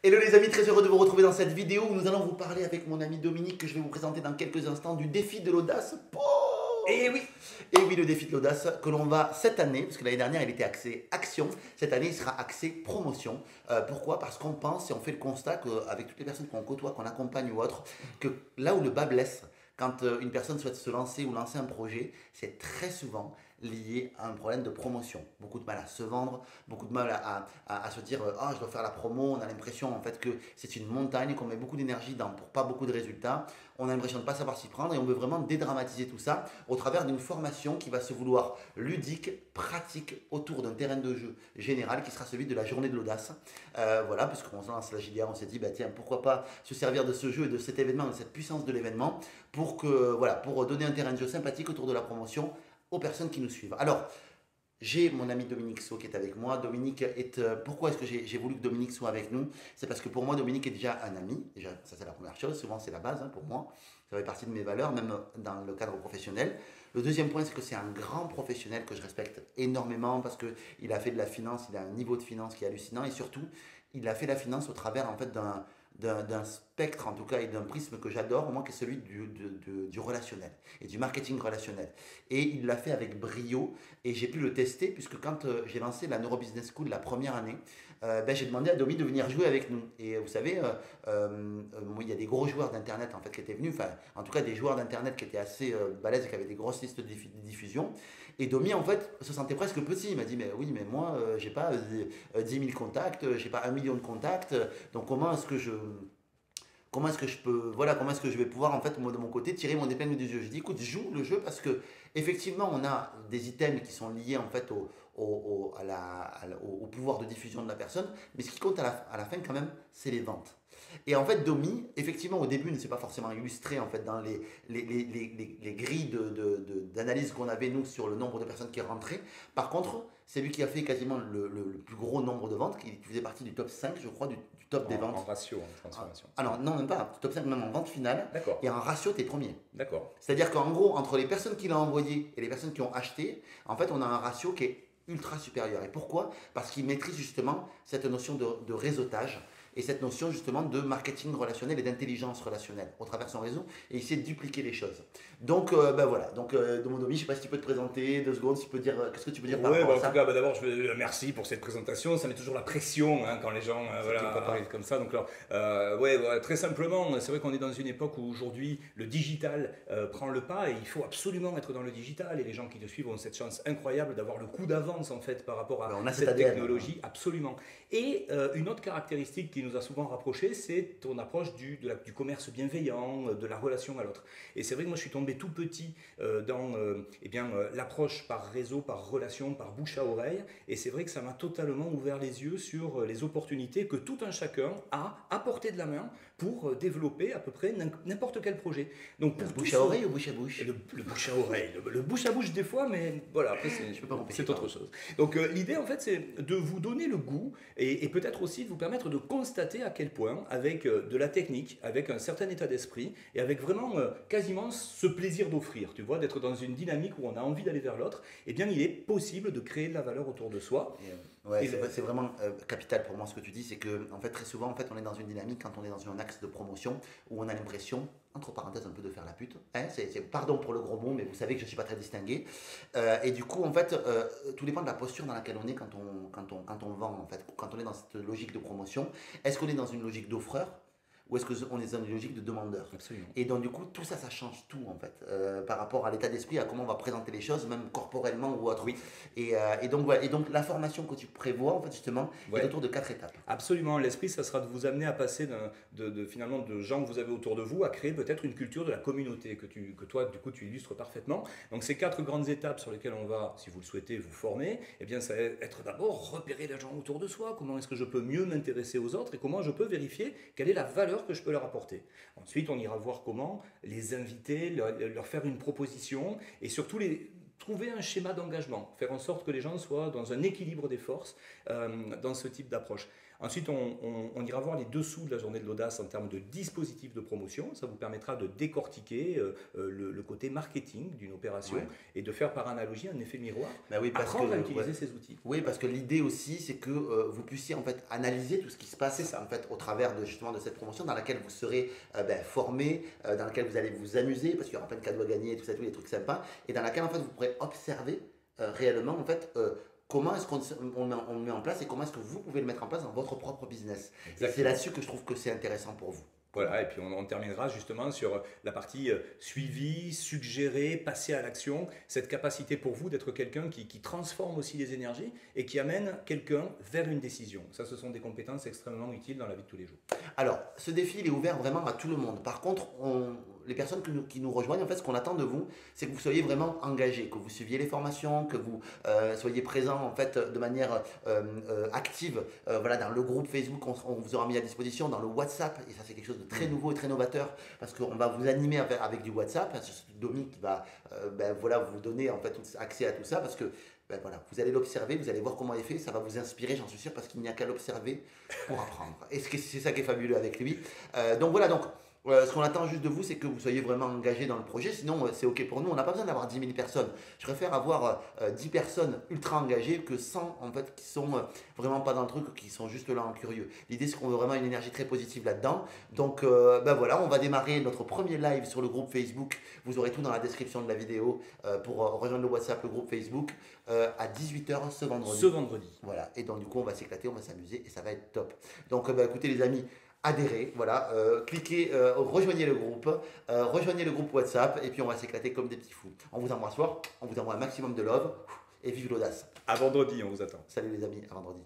Hello les amis, très heureux de vous retrouver dans cette vidéo où nous allons vous parler avec mon ami Dominique que je vais vous présenter dans quelques instants du défi de l'audace. Et oui, Et oui, le défi de l'audace que l'on va cette année, parce que l'année dernière il était axé action, cette année il sera axé promotion. Pourquoi? Parce qu'on pense et on fait le constat qu'avec toutes les personnes qu'on côtoie, qu'on accompagne ou autre, que là où le bas blesse, quand une personne souhaite se lancer ou lancer un projet, c'est très souvent lié à un problème de promotion. Beaucoup de mal à se vendre, beaucoup de mal à se dire ah je dois faire la promo, on a l'impression en fait que c'est une montagne, qu'on met beaucoup d'énergie dans pour pas beaucoup de résultats, on a l'impression de ne pas savoir s'y prendre et on veut vraiment dédramatiser tout ça au travers d'une formation qui va se vouloir ludique, pratique autour d'un terrain de jeu général qui sera celui de la journée de l'audace. Voilà, puisqu'on se lance la JDR, on s'est dit bah tiens pourquoi pas se servir de ce jeu et de cet événement, de cette puissance de l'événement pour que voilà, pour donner un terrain de jeu sympathique autour de la promotion aux personnes qui nous suivent. Alors, j'ai mon ami Dominique So qui est avec moi. Dominique est. Pourquoi est-ce que j'ai voulu que Dominique soit avec nous? C'est parce que pour moi, Dominique est déjà un ami. Déjà, ça c'est la première chose. Souvent, c'est la base hein, pour moi. Ça fait partie de mes valeurs, même dans le cadre professionnel. Le deuxième point, c'est que c'est un grand professionnel que je respecte énormément parce qu'il a fait de la finance, il a un niveau de finance qui est hallucinant et surtout, il a fait la finance au travers en fait d'un spectre en tout cas et d'un prisme que j'adore, moi qui est celui du relationnel et du marketing relationnel. Et il l'a fait avec brio et j'ai pu le tester puisque quand j'ai lancé la Neurobusiness School la première année, j'ai demandé à Domi de venir jouer avec nous. Et vous savez, il y a des gros joueurs d'internet en fait qui étaient venus, enfin en tout cas des joueurs d'internet qui étaient assez balèzes et qui avaient des grosses listes de diffusion. Et Domi en fait se sentait presque petit. Il m'a dit mais oui mais moi j'ai pas 10 000 contacts, j'ai pas 1 million de contacts, donc comment est-ce que je peux, voilà, comment est-ce que je vais pouvoir, en fait, moi, de mon côté, tirer mon épingle du jeu? Je dis, écoute, joue le jeu parce que, effectivement, on a des items qui sont liés, en fait, au pouvoir de diffusion de la personne, mais ce qui compte à la fin, quand même, c'est les ventes. Et en fait, Domi, effectivement, au début, ne s'est pas forcément illustré, en fait, dans les grilles d'analyse qu'on avait, nous, sur le nombre de personnes qui rentraient. Par contre, c'est lui qui a fait quasiment le plus gros nombre de ventes, qui faisait partie du top 5, je crois, du top des ventes. en ratio, en transformation. Alors, non, même pas. Top 5, même en vente finale. D'accord, Et en ratio, t'es premier. d'accord. C'est-à-dire qu'en gros, entre les personnes qui l'ont envoyé et les personnes qui ont acheté, en fait, on a un ratio qui est ultra supérieur. Et pourquoi? Parce qu'il maîtrise justement cette notion de réseautage et cette notion justement de marketing relationnel et d'intelligence relationnelle au travers de son réseau et essayer de dupliquer les choses. Donc, ben voilà. Donc, Domi, je sais pas si tu peux te présenter 2 secondes, si tu peux dire, qu'est-ce que tu peux dire par Ouais, rapport bah, à en tout ça? cas, bah, d'abord, merci pour cette présentation. Ça met toujours la pression hein, quand les gens voilà, parlent comme ça. Donc, alors, ouais, très simplement, c'est vrai qu'on est dans une époque où aujourd'hui le digital prend le pas et il faut absolument être dans le digital. Et les gens qui te suivent ont cette chance incroyable d'avoir le coup d'avance en fait par rapport Ben, à on a cet cette ADN. technologie. Absolument. Et une autre caractéristique qui nous a souvent rapprochés, c'est ton approche du commerce bienveillant, de la relation à l'autre. Et c'est vrai que moi, je suis tombé tout petit dans l'approche par réseau, par relation, par bouche à oreille. Et c'est vrai que ça m'a totalement ouvert les yeux sur les opportunités que tout un chacun a à portée de la main pour développer à peu près n'importe quel projet. Donc pour Bouche tous à ceux- oreille ou bouche à bouche? le bouche à oreille, le bouche à bouche des fois, mais voilà, après Je peux pas m'empêcher, c'est autre pardon. chose. Donc l'idée en fait c'est de vous donner le goût et peut-être aussi de vous permettre de constater à quel point avec de la technique, avec un certain état d'esprit et avec vraiment quasiment ce plaisir d'offrir, tu vois, d'être dans une dynamique où on a envie d'aller vers l'autre, eh bien il est possible de créer de la valeur autour de soi. Ouais, Et c'est vraiment capital pour moi ce que tu dis, c'est que en fait très souvent en fait on est dans une dynamique quand on est dans un axe de promotion où on a l'impression entre parenthèses un peu de faire la pute, hein, pardon pour le gros mot mais vous savez que je ne suis pas très distingué. Et du coup en fait tout dépend de la posture dans laquelle on est quand on vend en fait, quand on est dans cette logique de promotion, est-ce qu'on est dans une logique d'offreur ou est-ce qu'on est dans une logique de demandeur? absolument. Et donc du coup, tout ça, ça change tout en fait, par rapport à l'état d'esprit, à comment on va présenter les choses, même corporellement ou autre. Oui. Donc voilà. Et donc la formation que tu prévois, en fait, justement, est Ouais. autour de 4 étapes. Absolument, l'esprit, ça sera de vous amener à passer finalement de gens que vous avez autour de vous à créer peut-être une culture de la communauté que toi, du coup, tu illustres parfaitement. Donc ces 4 grandes étapes sur lesquelles on va, si vous le souhaitez, vous former, eh bien, ça va être d'abord repérer les gens autour de soi, comment est-ce que je peux mieux m'intéresser aux autres et comment je peux vérifier quelle est la valeur que je peux leur apporter. Ensuite, on ira voir comment les inviter, leur faire une proposition et surtout trouver un schéma d'engagement, faire en sorte que les gens soient dans un équilibre des forces dans ce type d'approche. Ensuite, on ira voir les dessous de la journée de l'audace en termes de dispositifs de promotion. Ça vous permettra de décortiquer le côté marketing d'une opération et de faire par analogie un effet miroir. Bah oui, parce apprendre que, à utiliser ces outils. Oui, parce que l'idée aussi, c'est que vous puissiez en fait analyser tout ce qui se passe en fait au travers de justement de cette promotion dans laquelle vous serez formé, dans laquelle vous allez vous amuser parce qu'il y aura plein de cadeaux à gagner, tout ça, tous les trucs sympas, et dans laquelle en fait vous pourrez observer réellement en fait comment est-ce on le met en place et comment est-ce que vous pouvez le mettre en place dans votre propre business. Et c'est là-dessus que je trouve que c'est intéressant pour vous. Voilà, et puis on terminera justement sur la partie suivi, suggéré, passer à l'action, cette capacité pour vous d'être quelqu'un qui transforme aussi les énergies et qui amène quelqu'un vers une décision. Ça, ce sont des compétences extrêmement utiles dans la vie de tous les jours. Alors, ce défi, il est ouvert vraiment à tout le monde. Par contre, les personnes qui nous rejoignent, en fait, ce qu'on attend de vous, c'est que vous soyez vraiment engagés, que vous suiviez les formations, que vous soyez présents en fait de manière active. Voilà, dans le groupe Facebook, on vous aura mis à disposition, dans le WhatsApp, et ça c'est quelque chose de très nouveau et très novateur, parce qu'on va vous animer avec du WhatsApp. C'est Domi qui va voilà, vous donner en fait accès à tout ça, parce que voilà, vous allez l'observer, vous allez voir comment il fait, ça va vous inspirer, j'en suis sûr, parce qu'il n'y a qu'à l'observer pour apprendre. Et c'est ça qui est fabuleux avec lui. Donc voilà, donc ce qu'on attend juste de vous, c'est que vous soyez vraiment engagés dans le projet. Sinon, c'est OK pour nous. On n'a pas besoin d'avoir 10 000 personnes. Je préfère avoir 10 personnes ultra engagées que 100 en fait, qui sont vraiment pas dans le truc, qui sont juste là en curieux. L'idée, c'est qu'on veut vraiment une énergie très positive là-dedans. Donc voilà, on va démarrer notre premier live sur le groupe Facebook. Vous aurez tout dans la description de la vidéo pour rejoindre le WhatsApp, le groupe Facebook, à 18h ce vendredi. Ce vendredi. Voilà. Et donc, du coup, on va s'éclater, on va s'amuser et ça va être top. Donc, écoutez, les amis, adhérez, voilà, cliquez, rejoignez le groupe WhatsApp et puis on va s'éclater comme des petits fous. On vous embrasse fort, on vous envoie un maximum de love et vive l'audace. À vendredi, on vous attend. Salut les amis, à vendredi.